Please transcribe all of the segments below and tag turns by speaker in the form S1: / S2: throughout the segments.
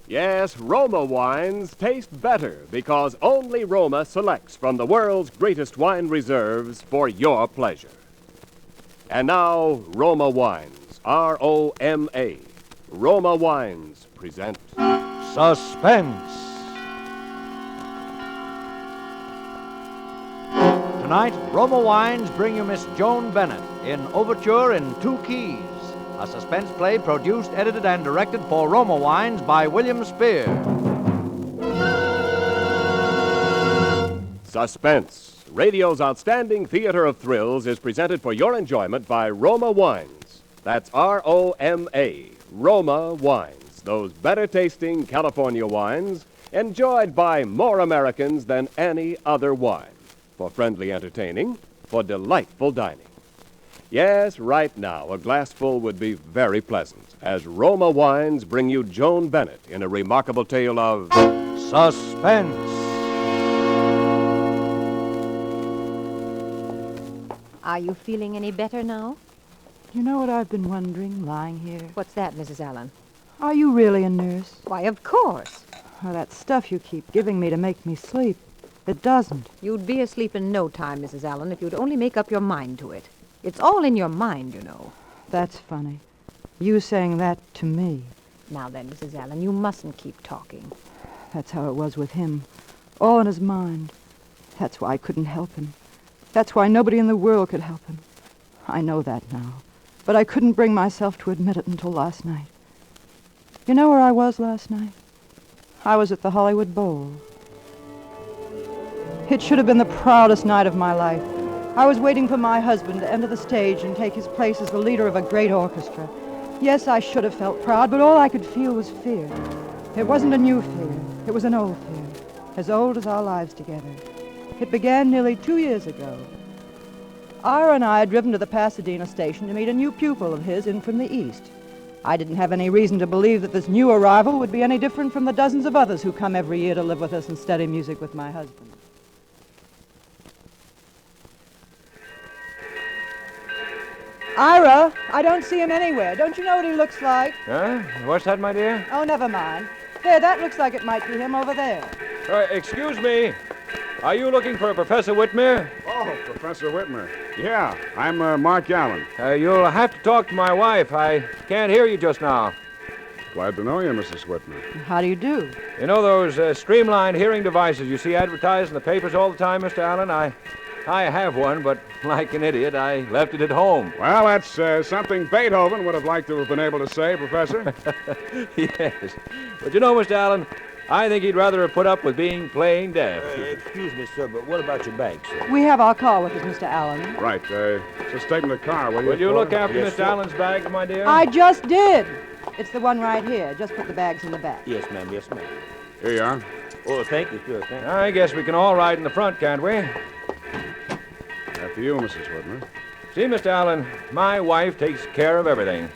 S1: Yes, Roma wines taste better because only Roma selects from the world's greatest wine reserves for your pleasure. And now, Roma Wines, R-O-M-A. Roma Wines present
S2: Suspense. Tonight, Roma Wines bring you Miss Joan Bennett in Overture in 2 keys, a suspense play produced, edited, and directed for Roma Wines by William Spear.
S1: Suspense, radio's outstanding theater of thrills, is presented for your enjoyment by Roma Wines. That's R-O-M-A, Roma Wines, those better-tasting California wines enjoyed by more Americans than any other wine. For friendly entertaining, for delightful dining. Yes, right now, a glassful would be very pleasant as Roma Wines bring you Joan Bennett in a remarkable tale of
S2: Suspense.
S3: Are you feeling any better now?
S4: You know what I've been wondering, lying here?
S3: What's that, Mrs. Allen?
S4: Are you really a nurse?
S3: Why, of course.
S4: Oh, that stuff you keep giving me to make me sleep. It doesn't.
S3: You'd be asleep in no time, Mrs. Allen, if you'd only make up your mind to it. It's all in your mind, you know.
S4: That's funny. You saying that to me.
S3: Now then, Mrs. Allen, you mustn't keep talking.
S4: That's how it was with him. All in his mind. That's why I couldn't help him. That's why nobody in the world could help him. I know that now. But I couldn't bring myself to admit it until last night. You know where I was last night? I was at the Hollywood Bowl. It should have been the proudest night of my life. I was waiting for my husband to enter the stage and take his place as the leader of a great orchestra. Yes, I should have felt proud, but all I could feel was fear. It wasn't a new fear. It was an old fear, as old as our lives together. It began nearly 2 years ago. Ira and I had driven to the Pasadena station to meet a new pupil of his in from the East. I didn't have any reason to believe that this new arrival would be any different from the dozens of others who come every year to live with us and study music with my husband. Ira, I don't see him anywhere. Don't you know what he looks like?
S2: Huh? What's that, my dear?
S4: Oh, never mind. There, that looks like it might be him over there.
S2: Excuse me. Are you looking for Professor Whitmer?
S5: Oh, Professor Whitmer. Yeah, I'm Mark Allen.
S2: You'll have to talk to my wife. I can't hear you just now.
S5: Glad to know you, Mrs. Whitmer.
S4: How do you do?
S2: You know those streamlined hearing devices you see advertised in the papers all the time, Mr. Allen? I have one, but like an idiot, I left it at home.
S5: Well, that's something Beethoven would have liked to have been able to say, Professor.
S2: Yes. But you know, Mr. Allen, I think he'd rather have put up with being plain deaf.
S6: Excuse me, sir, but what about your bag, sir?
S4: We have our car with us, Mr. Allen.
S5: Right, just take him to the car, will you?
S2: Will you look
S5: Porter?
S2: after
S6: Yes,
S2: Mr.
S6: sir.
S2: Allen's bag, my dear?
S4: I just did. It's the one right here. Just put the bags in the back.
S6: Yes, ma'am, yes, ma'am.
S5: Here you are.
S6: Oh, thank you, sir, thank you.
S2: I guess we can all ride in the front, can't we?
S5: After you, Mrs. Whitmer.
S2: See, Mr. Allen, my wife takes care of everything.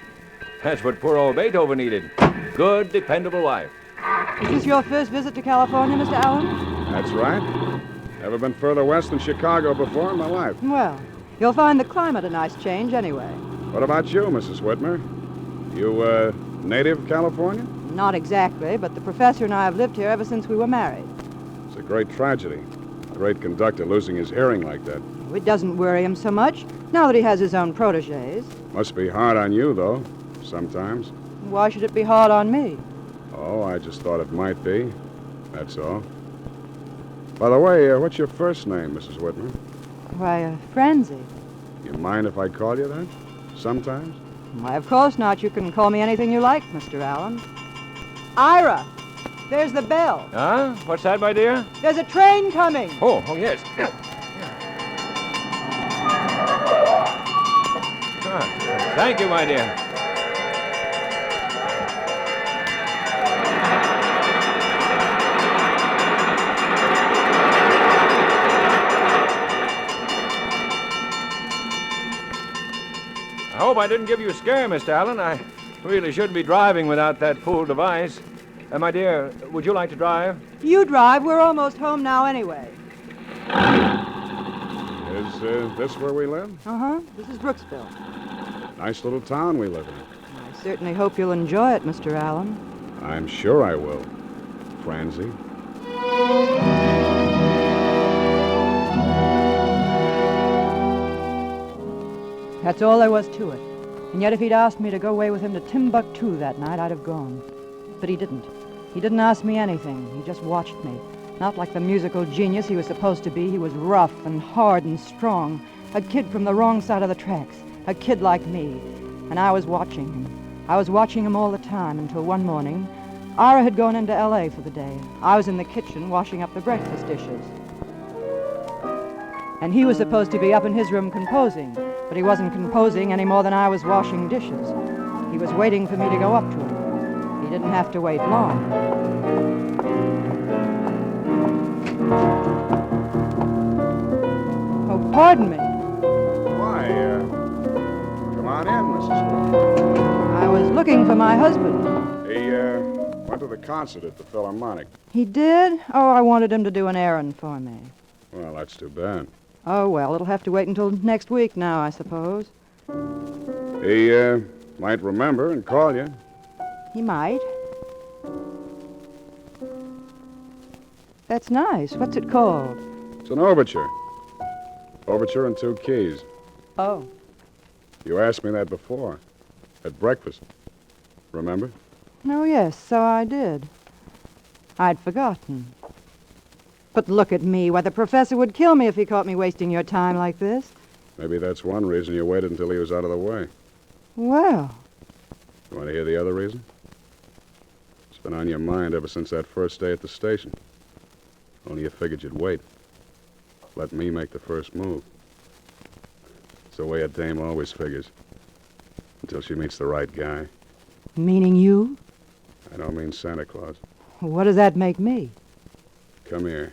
S2: That's what poor old Beethoven needed. Good, dependable wife.
S4: Is this your first visit to California, Mr. Allen?
S5: That's right. Never been further west than Chicago before in my life.
S4: Well, you'll find the climate a nice change anyway.
S5: What about you, Mrs. Whitmer? You, native of California?
S4: Not exactly, but the professor and I have lived here ever since we were married.
S5: It's a great tragedy. A great conductor losing his hearing like that.
S4: It doesn't worry him so much, now that he has his own protégés.
S5: Must be hard on you, though, sometimes.
S4: Why should it be hard on me?
S5: Oh, I just thought it might be. That's all. By the way, what's your first name, Mrs. Whitmer?
S4: Why, Frenzy.
S5: You mind if I call you that? Sometimes?
S4: Why, of course not. You can call me anything you like, Mr. Allen. Ira, there's the bell.
S2: Huh? What's that, my dear?
S4: There's a train coming.
S2: Oh, yes. Thank you, my dear. I hope I didn't give you a scare, Mr. Allen. I really shouldn't be driving without that fool device. My dear, would you like to drive?
S4: You drive. We're almost home now anyway.
S5: Is this where we live?
S4: Uh-huh. This is Brooksville.
S5: Nice little town we live in.
S4: I certainly hope you'll enjoy it, Mr. Allen.
S5: I'm sure I will, Francie.
S4: That's all there was to it. And yet if he'd asked me to go away with him to Timbuktu that night, I'd have gone. But he didn't. He didn't ask me anything. He just watched me. Not like the musical genius he was supposed to be. He was rough and hard and strong. A kid from the wrong side of the tracks. A kid like me. And I was watching him. I was watching him all the time until one morning, Ira had gone into L.A. for the day. I was in the kitchen washing up the breakfast dishes. And he was supposed to be up in his room composing, but he wasn't composing any more than I was washing dishes. He was waiting for me to go up to him. He didn't have to wait long. Oh, pardon me.
S5: Why, come on in, Mrs. Whitman.
S4: I was looking for my husband.
S5: He, went to the concert at the Philharmonic.
S4: He did? Oh, I wanted him to do an errand for me.
S5: Well, that's too bad.
S4: Oh, well, it'll have to wait until next week now, I suppose.
S5: He, might remember and call you.
S4: He might. That's nice. What's it called?
S5: It's an overture. Overture in 2 keys.
S4: Oh.
S5: You asked me that before. At breakfast. Remember?
S4: Oh, yes, so I did. I'd forgotten. But look at me. Why, the professor would kill me if he caught me wasting your time like this.
S5: Maybe that's one reason you waited until he was out of the way.
S4: Well,
S5: You want to hear the other reason? It's been on your mind ever since that first day at the station. Only you figured you'd wait. Let me make the first move. It's the way a dame always figures. Until she meets the right guy.
S4: meaning you?
S5: I don't mean Santa Claus.
S4: What does that make me?
S5: Come here,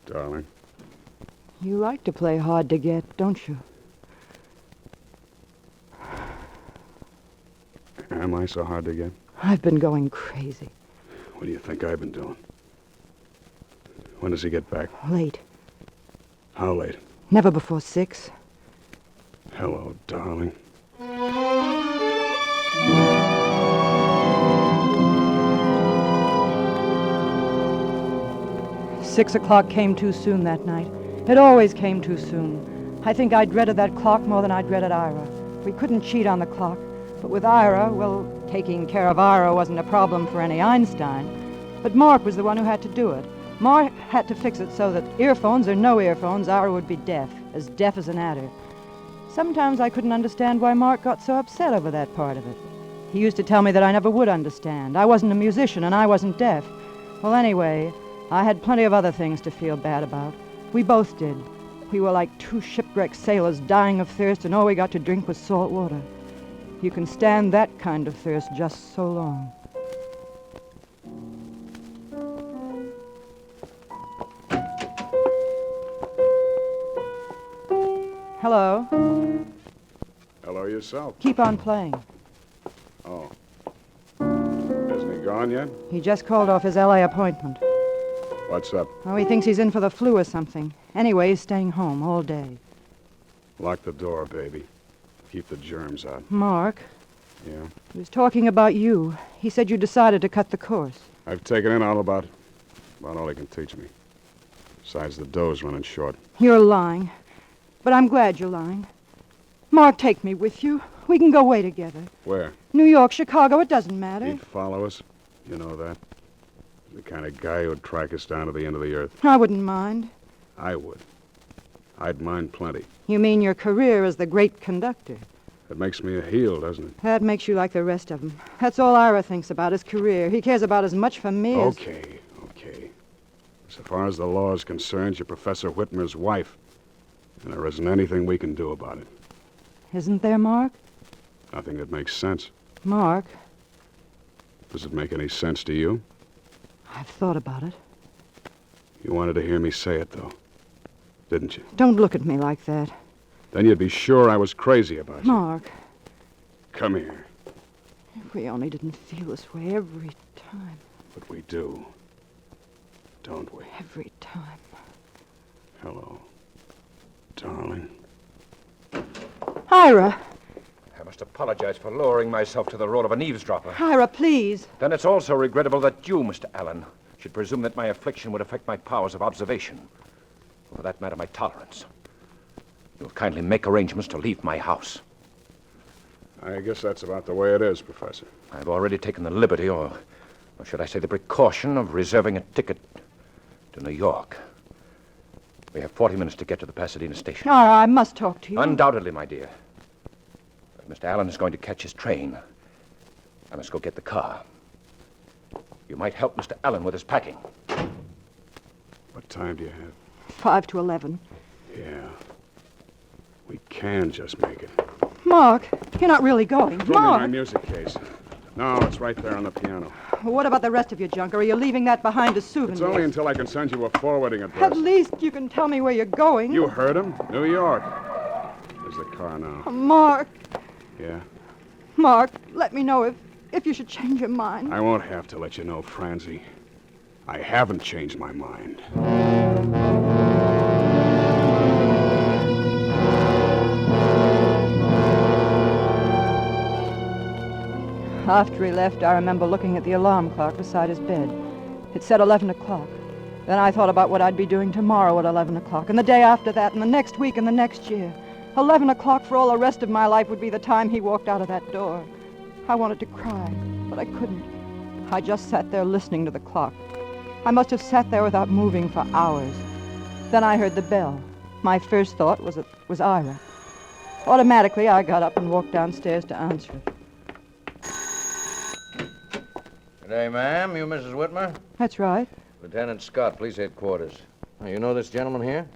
S5: darling.
S4: You like to play hard to get, don't you?
S5: Am I so hard to get?
S4: I've been going crazy.
S5: What do you think I've been doing? When does he get back?
S4: Late.
S5: How late?
S4: Never before 6.
S5: Hello, darling.
S4: 6 o'clock came too soon that night. It always came too soon. I think I dreaded that clock more than I dreaded Ira. We couldn't cheat on the clock. But with Ira, well, taking care of Ira wasn't a problem for any Einstein. But Mark was the one who had to do it. Mark had to fix it so that earphones or no earphones, Ira would be deaf as an adder. Sometimes I couldn't understand why Mark got so upset over that part of it. He used to tell me that I never would understand. I wasn't a musician and I wasn't deaf. Well, anyway, I had plenty of other things to feel bad about. We both did. We were like 2 shipwrecked sailors dying of thirst, and all we got to drink was salt water. You can stand that kind of thirst just so long. Hello.
S5: Hello yourself.
S4: Keep on playing.
S5: Oh. Hasn't he gone yet?
S4: He just called off his L.A. appointment.
S5: What's up?
S4: Oh, he thinks he's in for the flu or something. Anyway, he's staying home all day.
S5: Lock the door, baby. Keep the germs out.
S4: Mark,
S5: Yeah?
S4: he was talking about you. He said you decided to cut the course.
S5: I've taken in about all he can teach me. Besides, the dough's running short.
S4: You're lying. But I'm glad you're lying. Mark, take me with you. We can go away together.
S5: Where?
S4: New York, Chicago, it doesn't matter.
S5: He'd follow us. You know that? The kind of guy who'd track us down to the end of the earth.
S4: I wouldn't mind.
S5: I would. I'd mind plenty.
S4: You mean your career as the great conductor?
S5: That makes me a heel, doesn't it?
S4: That makes you like the rest of them. That's all Ira thinks about, his career. He cares about as much for me as...
S5: Okay. So far as the law is concerned, you're Professor Whitmer's wife. And there isn't anything we can do about it.
S4: Isn't there, Mark?
S5: Nothing that makes sense.
S4: Mark,
S5: Does it make any sense to you?
S4: I've thought about it.
S5: You wanted to hear me say it, though, didn't you?
S4: Don't look at me like that.
S5: Then you'd be sure I was crazy about you.
S4: Mark,
S5: Come here.
S4: if we only didn't feel this way every time.
S5: But we do. Don't we?
S4: Every time.
S5: Hello, darling.
S4: Ira,
S7: Have a must apologize for lowering myself to the role of an eavesdropper.
S4: Ira, please.
S7: Then it's also regrettable that you, Mr. Allen, should presume that my affliction would affect my powers of observation. Or for that matter, my tolerance. You'll kindly make arrangements to leave my house.
S5: I guess that's about the way it is, Professor.
S7: I've already taken the liberty, or should I say the precaution, of reserving a ticket to New York. We have 40 minutes to get to the Pasadena station.
S4: Ira, I must talk to you.
S7: Undoubtedly, my dear. But Mr. Allen is going to catch his train. I must go get the car. You might help Mr. Allen with his packing.
S5: What time do you have?
S4: 5 to 11.
S5: Yeah. We can just make it.
S4: Mark, you're not really going.
S5: Throw me
S4: Mark!
S5: my music case. No, it's right there on the piano.
S4: What about the rest of your junk? Or are you leaving that behind as souvenirs?
S5: It's only until I can send you a forwarding address.
S4: At least you can tell me where you're going.
S5: You heard him. New York. There's the car now.
S4: Mark,
S5: Yeah?
S4: Mark, let me know if you should change your mind.
S5: I won't have to let you know, Francie. I haven't changed my mind.
S4: After he left, I remember looking at the alarm clock beside his bed. It said 11 o'clock. Then I thought about what I'd be doing tomorrow at 11 o'clock, and the day after that, and the next week, and the next year. 11 o'clock for all the rest of my life would be the time he walked out of that door. I wanted to cry, but I couldn't. I just sat there listening to the clock. I must have sat there without moving for hours. Then I heard the bell. My first thought was it was Ira. Automatically, I got up and walked downstairs to answer it.
S2: Good day, ma'am. You Mrs. Whitmer?
S4: That's right.
S2: Lieutenant Scott, police headquarters. Oh, you know this gentleman here?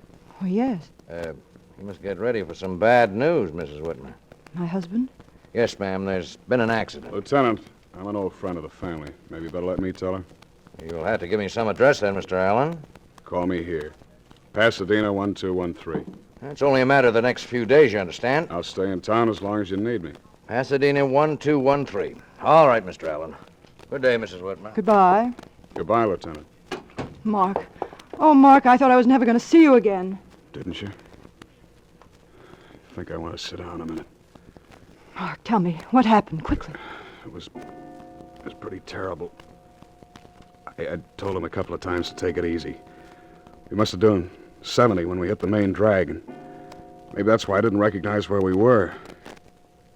S4: Oh, yes.
S2: You must get ready for some bad news, Mrs. Whitmer.
S4: My husband?
S2: Yes, ma'am. There's been an accident.
S5: Lieutenant, I'm an old friend of the family. Maybe you better let me tell her.
S2: You'll have to give me some address then, Mr. Allen.
S5: Call me here. Pasadena 1213.
S2: It's only a matter of the next few days, you understand?
S5: I'll stay in town as long as you need me.
S2: Pasadena 1213. All right, Mr. Allen. Good day, Mrs. Whitmer.
S4: Goodbye.
S5: Goodbye, Lieutenant.
S4: Mark. Oh, Mark, I thought I was never going to see you again.
S5: Didn't you? I think I want to sit down a minute.
S4: Mark, tell me, what happened? Quickly.
S5: It was pretty terrible. I told him a couple of times to take it easy. We must have done 70 when we hit the main drag, and maybe that's why I didn't recognize where we were.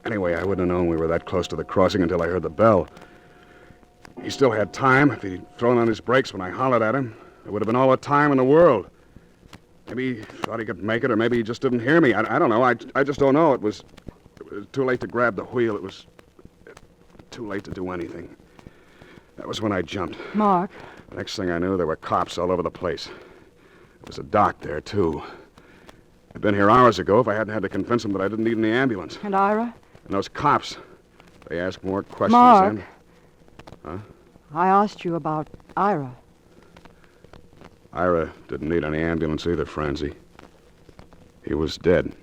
S5: Anyway, I wouldn't have known we were that close to the crossing until I heard the bell. He still had time. If he'd thrown on his brakes when I hollered at him, there would have been all the time in the world. Maybe he thought he could make it, or maybe he just didn't hear me. I don't know. I just don't know. It was too late to grab the wheel. It was too late to do anything. That was when I jumped.
S4: Mark.
S5: The next thing I knew, there were cops all over the place. There was a doc there, too. I'd been here hours ago if I hadn't had to convince them that I didn't need any ambulance.
S4: And Ira?
S5: And those cops, they asked more questions
S4: Mark.
S5: than... Huh?
S4: I asked you about Ira.
S5: Ira didn't need any ambulance either, Francie. He was dead.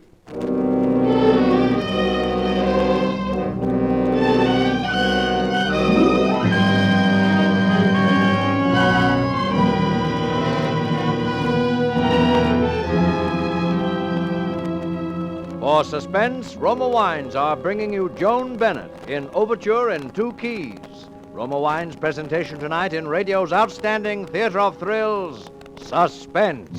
S2: For Suspense, Roma Wines are bringing you Joan Bennett in Overture in 2 keys. Roma Wines' presentation tonight in radio's outstanding theater of thrills, Suspense.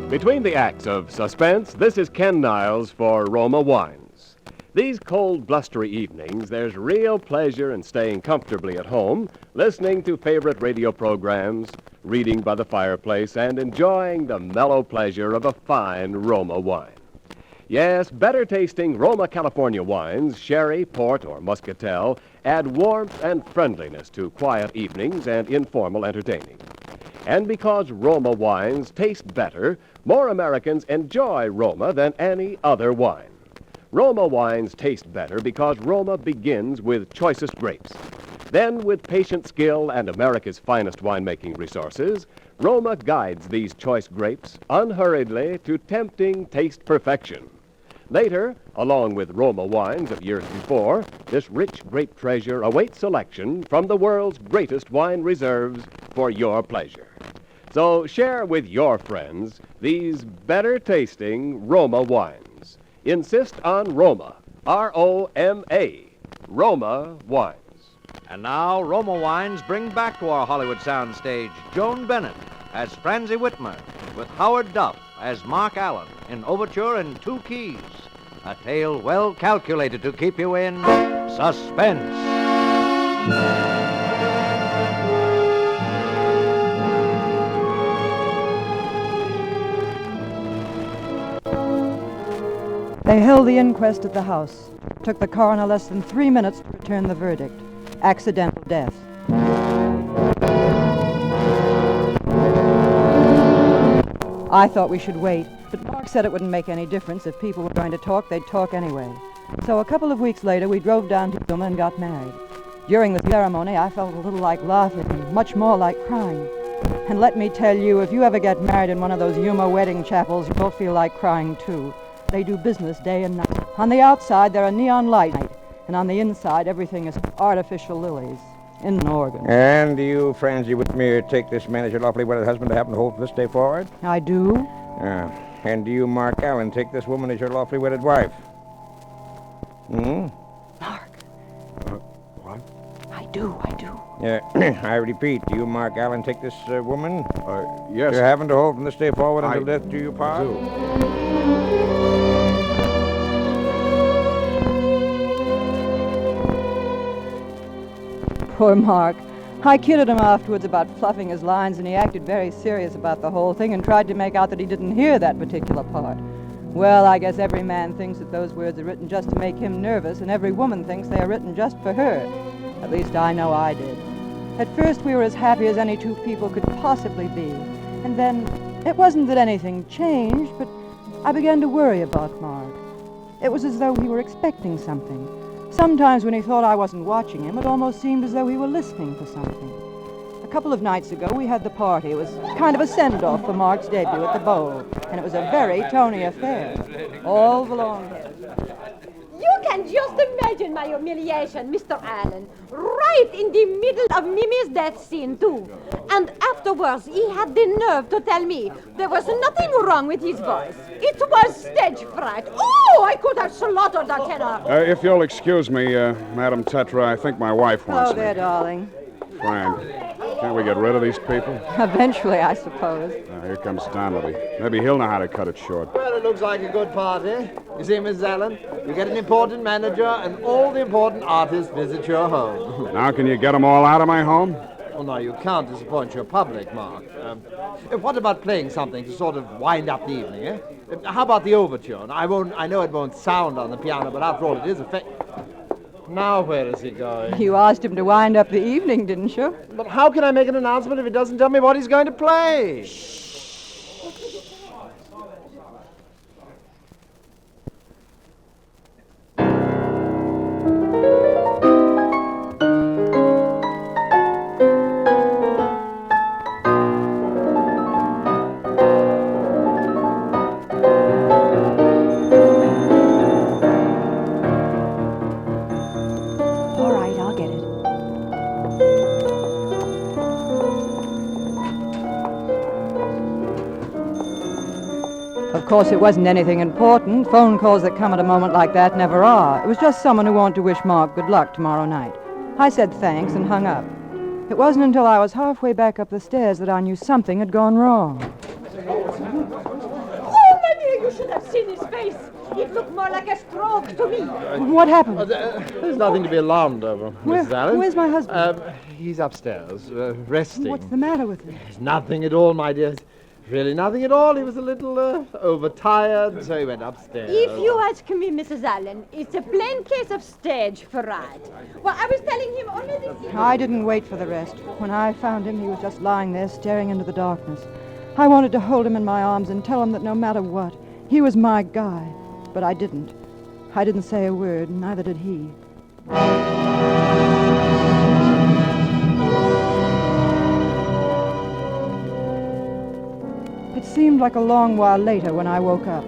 S1: Between the acts of Suspense, this is Ken Niles for Roma Wines. These cold, blustery evenings, there's real pleasure in staying comfortably at home, listening to favorite radio programs, reading by the fireplace, and enjoying the mellow pleasure of a fine Roma wine. Yes, better tasting Roma California wines, sherry, port, or muscatel, add warmth and friendliness to quiet evenings and informal entertaining. And because Roma wines taste better, more Americans enjoy Roma than any other wine. Roma wines taste better because Roma begins with choicest grapes. Then, with patient skill and America's finest winemaking resources, Roma guides these choice grapes unhurriedly to tempting taste perfection. Later, along with Roma wines of years before, this rich grape treasure awaits selection from the world's greatest wine reserves for your pleasure. So share with your friends these better-tasting Roma wines. Insist on Roma, R-O-M-A, Roma wines.
S2: And now, Roma Wines bring back to our Hollywood soundstage Joan Bennett as Francie Whitmer, with Howard Duff as Mark Allen in Overture in 2 keys. A tale well calculated to keep you in suspense.
S4: They held the inquest at the house. Took the coroner less than 3 minutes to return the verdict. Accidental death. I thought we should wait, but Mark said it wouldn't make any difference. If people were going to talk, they'd talk anyway. So a couple of weeks later, we drove down to Yuma and got married. During the ceremony, I felt a little like laughing and much more like crying. And let me tell you, if you ever get married in one of those Yuma wedding chapels, you'll feel like crying too. They do business day and night. On the outside, there are neon lights, and on the inside, everything is artificial lilies in Oregon.
S8: And do you, Francie Whitmer, take this man as your lawfully wedded husband to happen to hold from this day forward?
S4: I do.
S8: And do you, Mark Allen, take this woman as your lawfully wedded wife?
S4: Mark.
S5: What?
S4: I do.
S8: I repeat, do you, Mark Allen, take this woman?
S5: Yes.
S8: To happen to hold from this day forward until
S5: I
S8: death do you part?
S5: do.
S4: Poor Mark. I kidded him afterwards about fluffing his lines, and he acted very serious about the whole thing and tried to make out that he didn't hear that particular part. Well, I guess every man thinks that those words are written just to make him nervous, and every woman thinks they are written just for her. At least I know I did. At first we were as happy as any two people could possibly be. And then it wasn't that anything changed, but I began to worry about Mark. It was as though he were expecting something. Sometimes when he thought I wasn't watching him, it almost seemed as though he were listening for something. A couple of nights ago, we had the party. It was kind of a send-off for Mark's debut at the Bowl, and it was a very Tony affair. All the long hair.
S9: You can just imagine my humiliation, Mr. Allen. Right in the middle of Mimi's death scene, too. And afterwards, he had the nerve to tell me there was nothing wrong with his voice. It was stage fright. Oh, I could have slaughtered that tenor.
S5: If you'll excuse me, Madam Tetra, I think my wife wants
S4: Oh, there,
S5: me.
S4: darling.
S5: Fran, can't we get rid of these people?
S4: Eventually, I suppose.
S5: Here comes Donnelly. Maybe he'll know how to cut it short.
S10: Well, it looks like a good party. You see, Mrs. Allen, you get an important manager, and all the important artists visit your home.
S5: Now can you get them all out of my home?
S10: Oh, no, you can't disappoint your public, Mark. What about playing something to sort of wind up the evening, eh? How about the Overture? I know it won't sound on the piano, but after all, it is a Now, where is he going?
S4: You asked him to wind up the evening, didn't you?
S10: But how can I make an announcement if he doesn't tell me what he's going to play?
S4: All right, I'll get it. Of course, it wasn't anything important. Phone calls that come at a moment like that never are. It was just someone who wanted to wish Mark good luck tomorrow night. I said thanks and hung up. It wasn't until I was halfway back up the stairs that I knew something had gone wrong.
S9: Oh, my dear, you should have seen his face. It looked more like a stroke to me.
S4: What happened?
S10: There's nothing to be alarmed over, Mrs. Allen.
S4: Where's my husband?
S10: He's upstairs, resting.
S4: What's the matter with him?
S10: There's nothing at all, my dear. Really nothing at all. He was a little overtired, so he went upstairs.
S9: If you ask me, Mrs. Allen, it's a plain case of stage fright. Well, I was telling him only this evening.
S4: I didn't wait for the rest. When I found him, he was just lying there staring into the darkness. I wanted to hold him in my arms and tell him that no matter what, he was my guy. But I didn't. I didn't say a word, and neither did he. It seemed like a long while later when I woke up.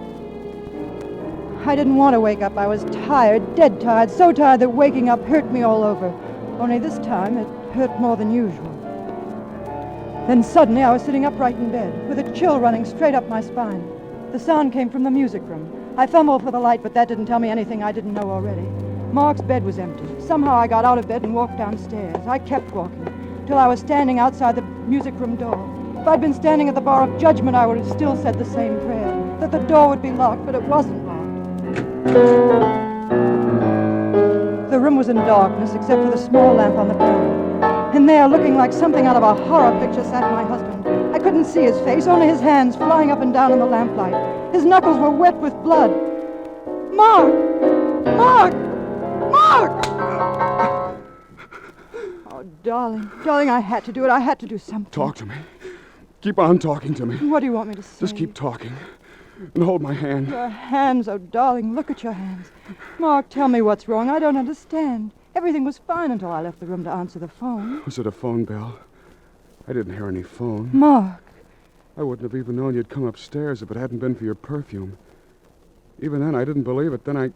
S4: I didn't want to wake up. I was tired, dead tired, so tired that waking up hurt me all over. Only this time it hurt more than usual. Then suddenly I was sitting upright in bed, with a chill running straight up my spine. The sound came from the music room. I fumbled for the light, but that didn't tell me anything I didn't know already. Mark's bed was empty. Somehow I got out of bed and walked downstairs. I kept walking, till I was standing outside the music room door. If I'd been standing at the bar of judgment, I would have still said the same prayer, that the door would be locked, but it wasn't locked. The room was in darkness, except for the small lamp on the piano. And there, looking like something out of a horror picture, sat my husband. I couldn't see his face, only his hands flying up and down in the lamplight. His knuckles were wet with blood. Mark! Mark! Mark! Oh, darling, I had to do it. I had to do something.
S5: Talk to me. Keep on talking to me.
S4: What do you want me to say?
S5: Just keep talking. And hold my hand.
S4: Your hands, oh, darling, look at your hands. Mark, tell me what's wrong. I don't understand. Everything was fine until I left the room to answer the phone.
S5: Was it a phone bell? I didn't hear any phone.
S4: Mark.
S5: I wouldn't have even known you'd come upstairs if it hadn't been for your perfume. Even then, I didn't believe it. Then I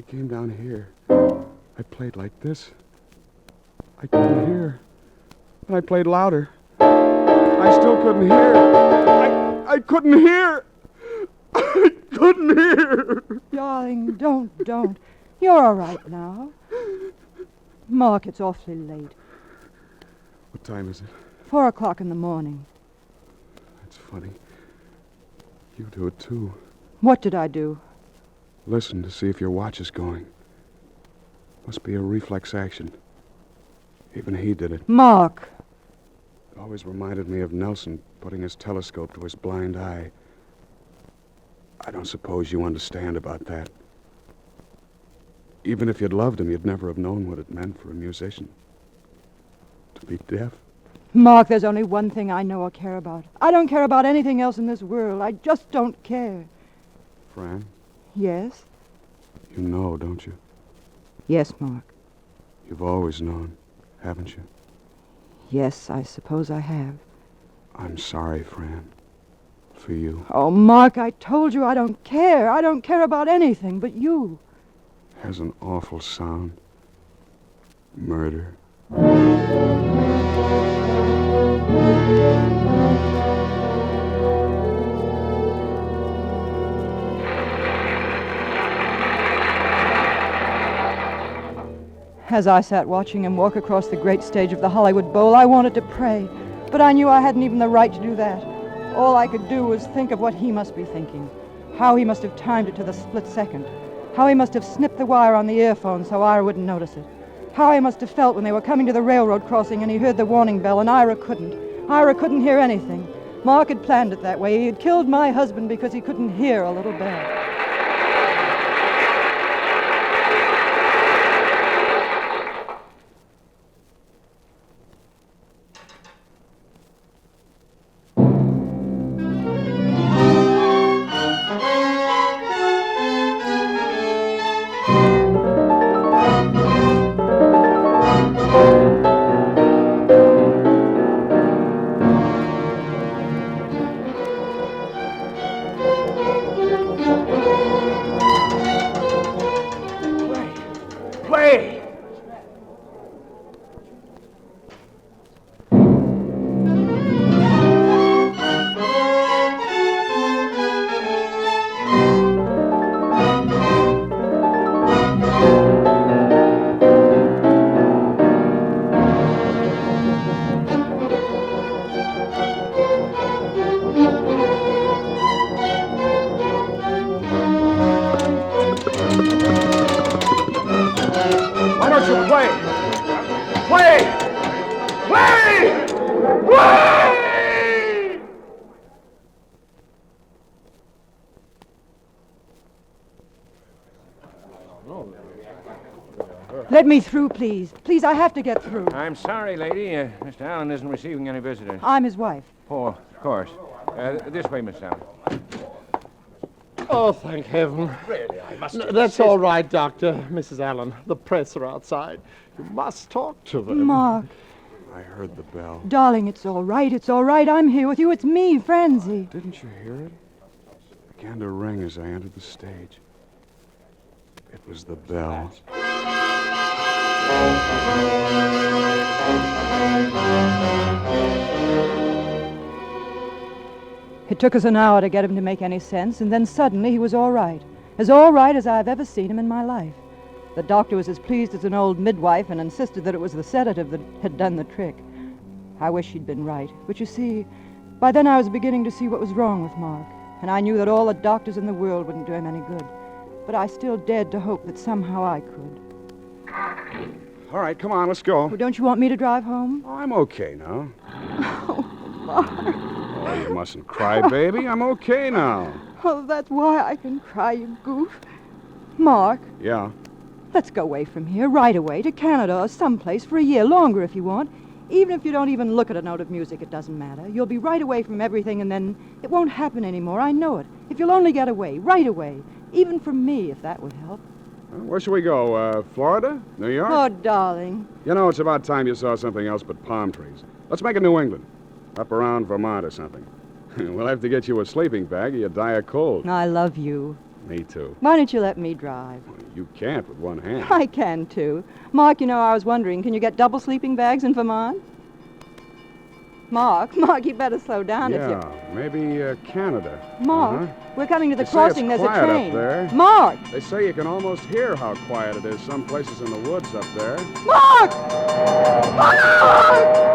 S5: came down here. I played like this. I couldn't hear. And I played louder. I still couldn't hear. I couldn't hear. I couldn't hear.
S4: Darling, don't. You're all right now. Mark, it's awfully late.
S5: What time is it?
S4: 4 o'clock in the morning.
S5: That's funny. You do it, too.
S4: What did I do?
S5: Listen to see if your watch is going. Must be a reflex action. Even he did it.
S4: Mark!
S5: It always reminded me of Nelson putting his telescope to his blind eye. I don't suppose you understand about that. Even if you'd loved him, you'd never have known what it meant for a musician. To be deaf.
S4: Mark, there's only one thing I know or care about. I don't care about anything else in this world. I just don't care.
S5: Fran?
S4: Yes?
S5: You know, don't you?
S4: Yes, Mark.
S5: You've always known, haven't you?
S4: Yes, I suppose I have.
S5: I'm sorry, Fran. For you.
S4: Oh, Mark, I told you I don't care. I don't care about anything but you.
S5: Has an awful sound. Murder.
S4: As I sat watching him walk across the great stage of the Hollywood Bowl, I wanted to pray, but I knew I hadn't even the right to do that. All I could do was think of what he must be thinking, how he must have timed it to the split second, how he must have snipped the wire on the earphone so Ira wouldn't notice it, how he must have felt when they were coming to the railroad crossing and he heard the warning bell and Ira couldn't. Ira couldn't hear anything. Mark had planned it that way. He had killed my husband because he couldn't hear a little bell. Let me through, please. Please, I have to get through.
S7: I'm sorry, lady. Mr. Allen isn't receiving any visitors.
S4: I'm his wife.
S7: Oh, of course. This way, Miss Allen.
S11: Oh, thank heaven.
S6: Really, I must
S11: That's all right, Doctor. Mrs. Allen, the press are outside. You must talk to them.
S4: Mark.
S5: I heard the bell.
S4: Darling, it's all right. It's all right. I'm here with you. It's me, Francie.
S5: Didn't you hear it? It began to ring as I entered the stage. It was the bell.
S4: It took us an hour to get him to make any sense, and then suddenly he was all right. As all right as I've ever seen him in my life. The doctor was as pleased as an old midwife and insisted that it was the sedative that had done the trick. I wish he'd been right. But you see, by then I was beginning to see what was wrong with Mark, and I knew that all the doctors in the world wouldn't do him any good. But I still dared to hope that somehow I could.
S5: All right, come on, let's go.
S4: Well, don't you want me to drive home?
S5: Oh, I'm okay now.
S4: Oh, Mark.
S5: Oh, you mustn't cry, baby. I'm okay now.
S4: Oh, that's why I can cry, you goof. Mark,
S5: Yeah.
S4: let's go away from here, right away, to Canada or someplace for a year longer if you want. Even if you don't even look at a note of music, it doesn't matter. You'll be right away from everything, and then it won't happen anymore. I know it. If you'll only get away, right away. Even from me, if that would help.
S5: Where should we go? Florida? New York?
S4: Oh, darling.
S5: You know, it's about time you saw something else but palm trees. Let's make it New England. Up around Vermont or something. We'll have to get you a sleeping bag or you die of cold.
S4: I love you.
S5: Me too.
S4: Why don't you let me drive?
S5: You can't with one hand.
S4: I can, too. Mark, you know, I was wondering, can you get double sleeping bags in Vermont? Mark, you better slow down if you...
S5: Yeah, maybe Canada.
S4: Mark, we're coming to the
S5: They say
S4: crossing.
S5: it's
S4: There's a
S5: quiet
S4: train.
S5: up there.
S4: Mark!
S5: They say you can almost hear how quiet it is some places in the woods up there.
S4: Mark! Mark!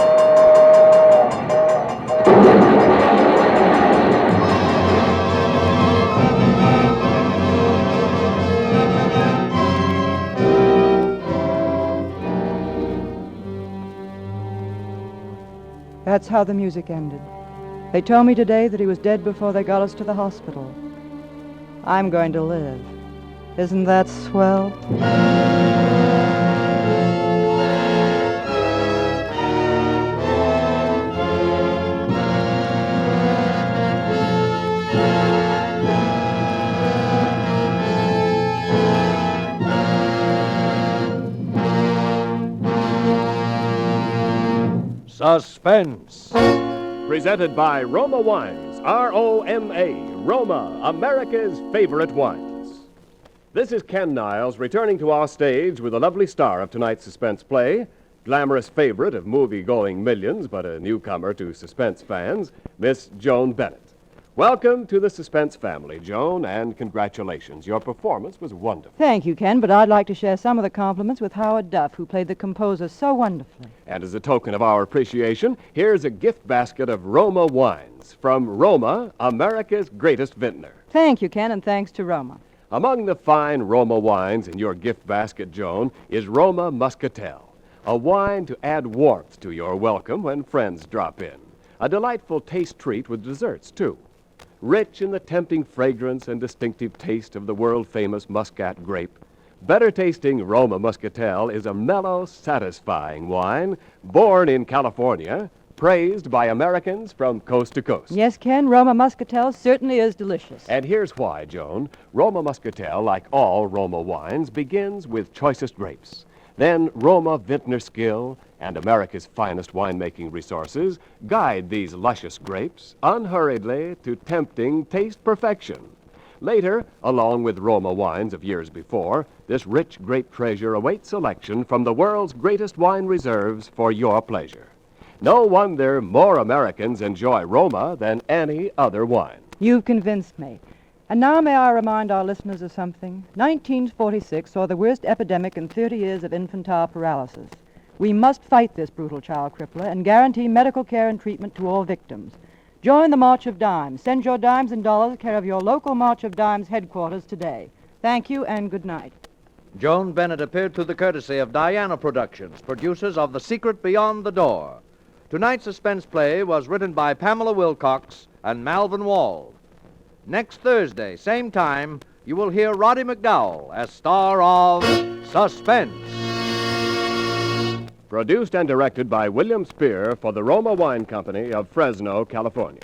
S4: That's how the music ended. They told me today that he was dead before they got us to the hospital. I'm going to live. Isn't that swell?
S2: Suspense.
S1: Presented by Roma Wines, R-O-M-A, Roma, America's favorite wines. This is Ken Niles returning to our stage with a lovely star of tonight's suspense play, glamorous favorite of movie-going millions, but a newcomer to suspense fans, Miss Joan Bennett. Welcome to the Suspense family, Joan, and congratulations. Your performance was wonderful.
S4: Thank you, Ken, but I'd like to share some of the compliments with Howard Duff, who played the composer so wonderfully.
S1: And as a token of our appreciation, here's a gift basket of Roma wines from Roma, America's greatest vintner.
S4: Thank you, Ken, and thanks to Roma.
S1: Among the fine Roma wines in your gift basket, Joan, is Roma Muscatel, a wine to add warmth to your welcome when friends drop in. A delightful taste treat with desserts, too. Rich in the tempting fragrance and distinctive taste of the world-famous Muscat grape, better-tasting Roma Muscatel is a mellow, satisfying wine born in California, praised by Americans from coast to coast.
S4: Yes, Ken, Roma Muscatel certainly is delicious.
S1: And here's why, Joan. Roma Muscatel, like all Roma wines, begins with choicest grapes. Then Roma vintner skill and America's finest winemaking resources guide these luscious grapes unhurriedly to tempting taste perfection. Later, along with Roma wines of years before, this rich grape treasure awaits selection from the world's greatest wine reserves for your pleasure. No wonder more Americans enjoy Roma than any other wine.
S4: You've convinced me. And now may I remind our listeners of something? 1946 saw the worst epidemic in 30 years of infantile paralysis. We must fight this brutal child crippler and guarantee medical care and treatment to all victims. Join the March of Dimes. Send your dimes and dollars care of your local March of Dimes headquarters today. Thank you and good night.
S2: Joan Bennett appeared through the courtesy of Diana Productions, producers of The Secret Beyond the Door. Tonight's suspense play was written by Pamela Wilcox and Malvin Wald. Next Thursday, same time, you will hear Roddy McDowell as star of Suspense.
S1: Produced and directed by William Spear for the Roma Wine Company of Fresno, California.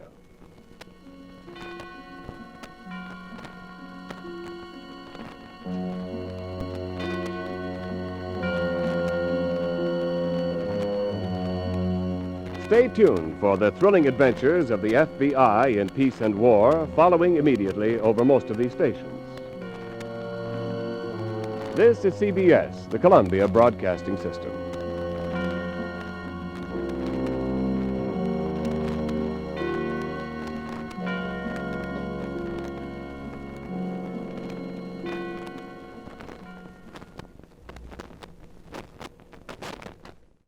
S1: Stay tuned for the thrilling adventures of the FBI in Peace and War, following immediately over most of these stations. This is CBS, the Columbia Broadcasting System.